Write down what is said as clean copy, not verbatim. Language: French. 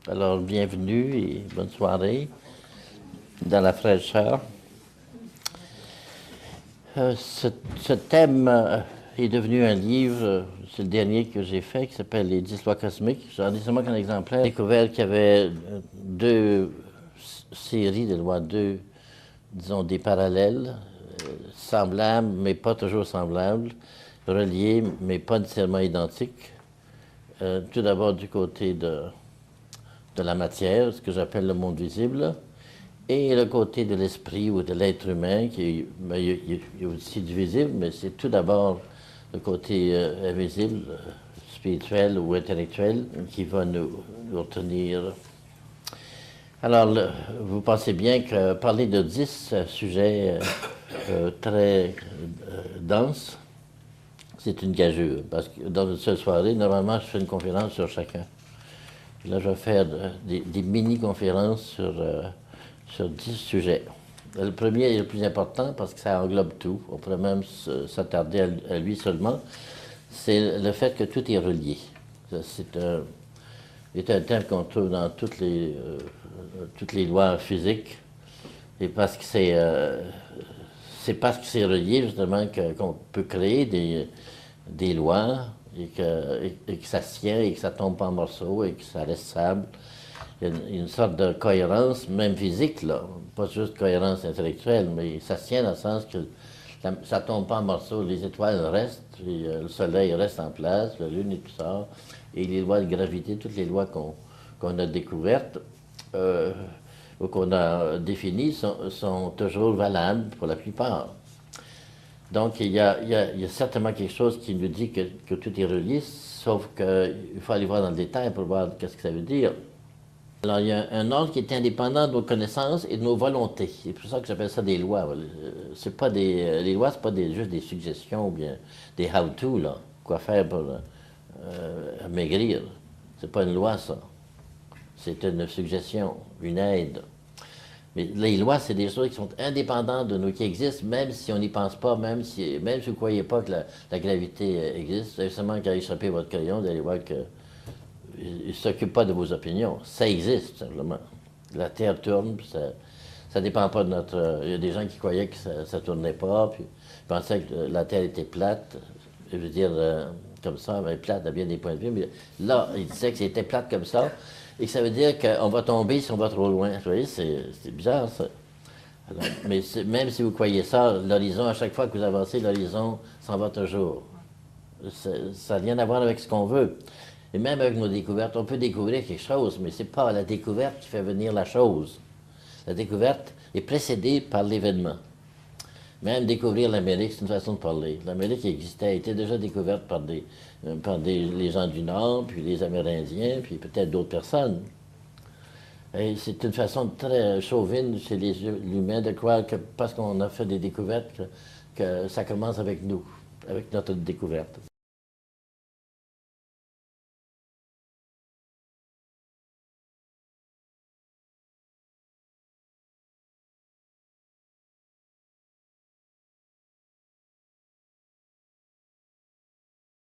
Alors, bienvenue et bonne soirée dans la fraîcheur. Ce thème est devenu un livre, c'est le dernier que j'ai fait, qui s'appelle Les 10 lois cosmiques. J'en ai seulement qu'un exemplaire. J'ai découvert qu'il y avait deux séries de lois, disons, des parallèles, semblables, mais pas toujours semblables, reliés, mais pas nécessairement identiques. Tout d'abord du côté de la matière, ce que j'appelle le monde visible, et le côté de l'esprit ou de l'être humain, qui il y a aussi du visible, mais c'est tout d'abord le côté invisible, spirituel ou intellectuel, qui va nous retenir. Alors, vous pensez bien que parler de 10 sujets très denses, c'est une gageure, parce que dans une seule soirée, normalement, je fais une conférence sur chacun. Là, je vais faire des mini-conférences sur 10 sujets. Le premier est le plus important parce que ça englobe tout. On pourrait même s'attarder à lui seulement. C'est le fait que tout est relié. C'est un thème qu'on trouve dans toutes les lois physiques. Et parce que c'est parce que c'est relié, justement, qu'on peut créer des lois et que ça se tient et que ça tombe pas en morceaux et que ça reste stable. Il y a une sorte de cohérence, même physique, là. Pas juste cohérence intellectuelle, mais ça se tient dans le sens que ça tombe pas en morceaux. Les étoiles restent, puis, le soleil reste en place, la lune et tout ça. Et les lois de gravité, toutes les lois qu'on a découvertes ou qu'on a définies sont toujours valables pour la plupart. Donc, il y a certainement quelque chose qui nous dit que tout est relié, sauf qu'il faut aller voir dans le détail pour voir qu'est-ce que ça veut dire. Alors, il y a un ordre qui est indépendant de nos connaissances et de nos volontés. C'est pour ça que j'appelle ça des lois. C'est pas les lois, c'est pas juste des suggestions ou bien des how-to, là. Quoi faire pour maigrir. C'est pas une loi, ça. C'est une suggestion, une aide. Mais les lois, c'est des choses qui sont indépendantes de nous, qui existent, même si on n'y pense pas, même si vous ne croyez pas que la gravité existe. Vous avez seulement qu'à échapper votre crayon, vous allez voir qu'il ne s'occupe pas de vos opinions. Ça existe, simplement. La Terre tourne, puis ça ne dépend pas de notre... Il y a des gens qui croyaient que ça ne tournait pas, puis pensaient que la Terre était plate. Je veux dire, comme ça, mais plate à bien des points de vue. Mais là, il disait que c'était plate comme ça, et que ça veut dire qu'on va tomber si on va trop loin. Vous voyez, c'est bizarre, ça. Alors, mais même si vous croyez ça, l'horizon, à chaque fois que vous avancez, l'horizon s'en va toujours. Ça n'a rien à voir avec ce qu'on veut. Et même avec nos découvertes, on peut découvrir quelque chose, mais ce n'est pas la découverte qui fait venir la chose. La découverte est précédée par l'événement. Même découvrir l'Amérique, c'est une façon de parler. L'Amérique existait, était déjà découverte par les gens du Nord, puis les Amérindiens, puis peut-être d'autres personnes. Et c'est une façon très chauvine chez l'humain de croire que parce qu'on a fait des découvertes, que ça commence avec nous, avec notre découverte.